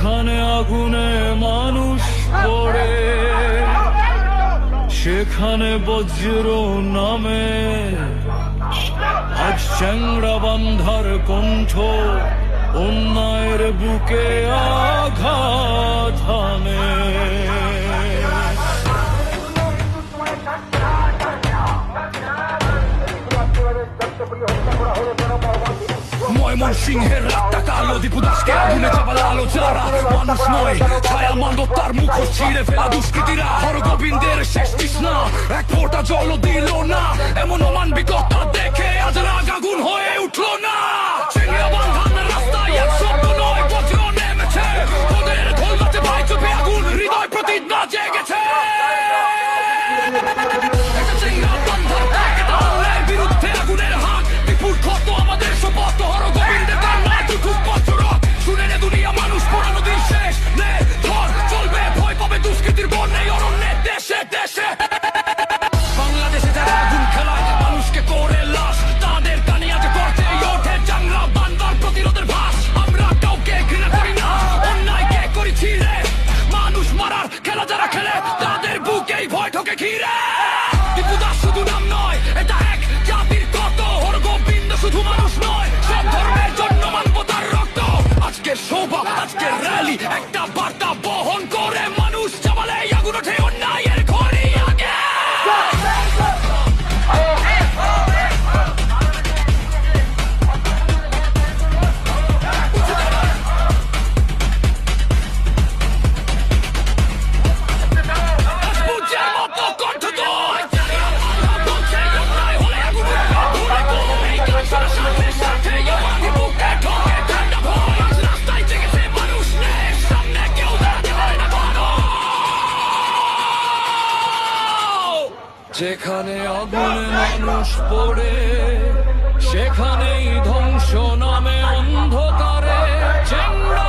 যেখানে আগুনে মানুষ পড়ে সেখানে বজ্র নামে। আজ চ্যাংড়া বান্ধার কণ্ঠ অন্যায়ের বুকে আঘাত হানে। ময়মনসিংহের রাতটা কালো, দীপু দাসকে আগুনে চাপালো আলো যারা মানুষ নয় ছায়া মানব তার মুখ ছিঁড়ে ফেলা দুষ্কৃতীরা। হরগোবিন্দের শেষ তৃষ্ণা এক ফোঁটা জল দিল না, এমন অমানবিকতা দেখে আজ রাগ আগুন হয়ে উঠলো না। রাস্তায় এক শব্দ নয় বজ্র নেমেছে, ওদের ঢোল বাজে ভাই চোখে আগুন, হৃদয় প্রতিজ্ঞা জেগেছে। বিরুদ্ধে আগুনের হাত, বিপুল ক্ষত আমাদের শপথ। হরগোবিন্দের কান্নায় দুটুক বজ্র শুনে নে দুনিয়া, মানুষ পোড়ানো দিন শেষ নে ধর চলবে, ভয় পাবে দুষ্কৃতির বন্যে অরণ্যে দেশে দেশে। বাংলাদেশে যারা আগুন খেলায় মানুষকে করে লাশ, তাদের কানে আজ করতে ওঠে চাংড়া বান্দার প্রতিরোধের ভাষ। আমরা কাউকে ঘৃণা করি না, অন্যায়কে করি ছিঁড়ে, মানুষ মারার খেলা যারা খেলে তাদের বুকেই ভয় ঢোকে ঘিরে। দীপু দাস শুধু নাম নয়, এটা এক জাতির কত। হরগোবিন্দ শুধু মানুষ নয়, সব ধর্মের জন্য মানবতার রক্ত। আজকের শোভা আজকের র্যালি একটা বার্তা বহন করে, মানুষ জামালে আগুন ওঠে অন্যায়ের ঘরে আগে। যেখানে আগুনে মানুষ পড়ে সেখানেই ধ্বংস নামে অন্ধকারে। চেংড়া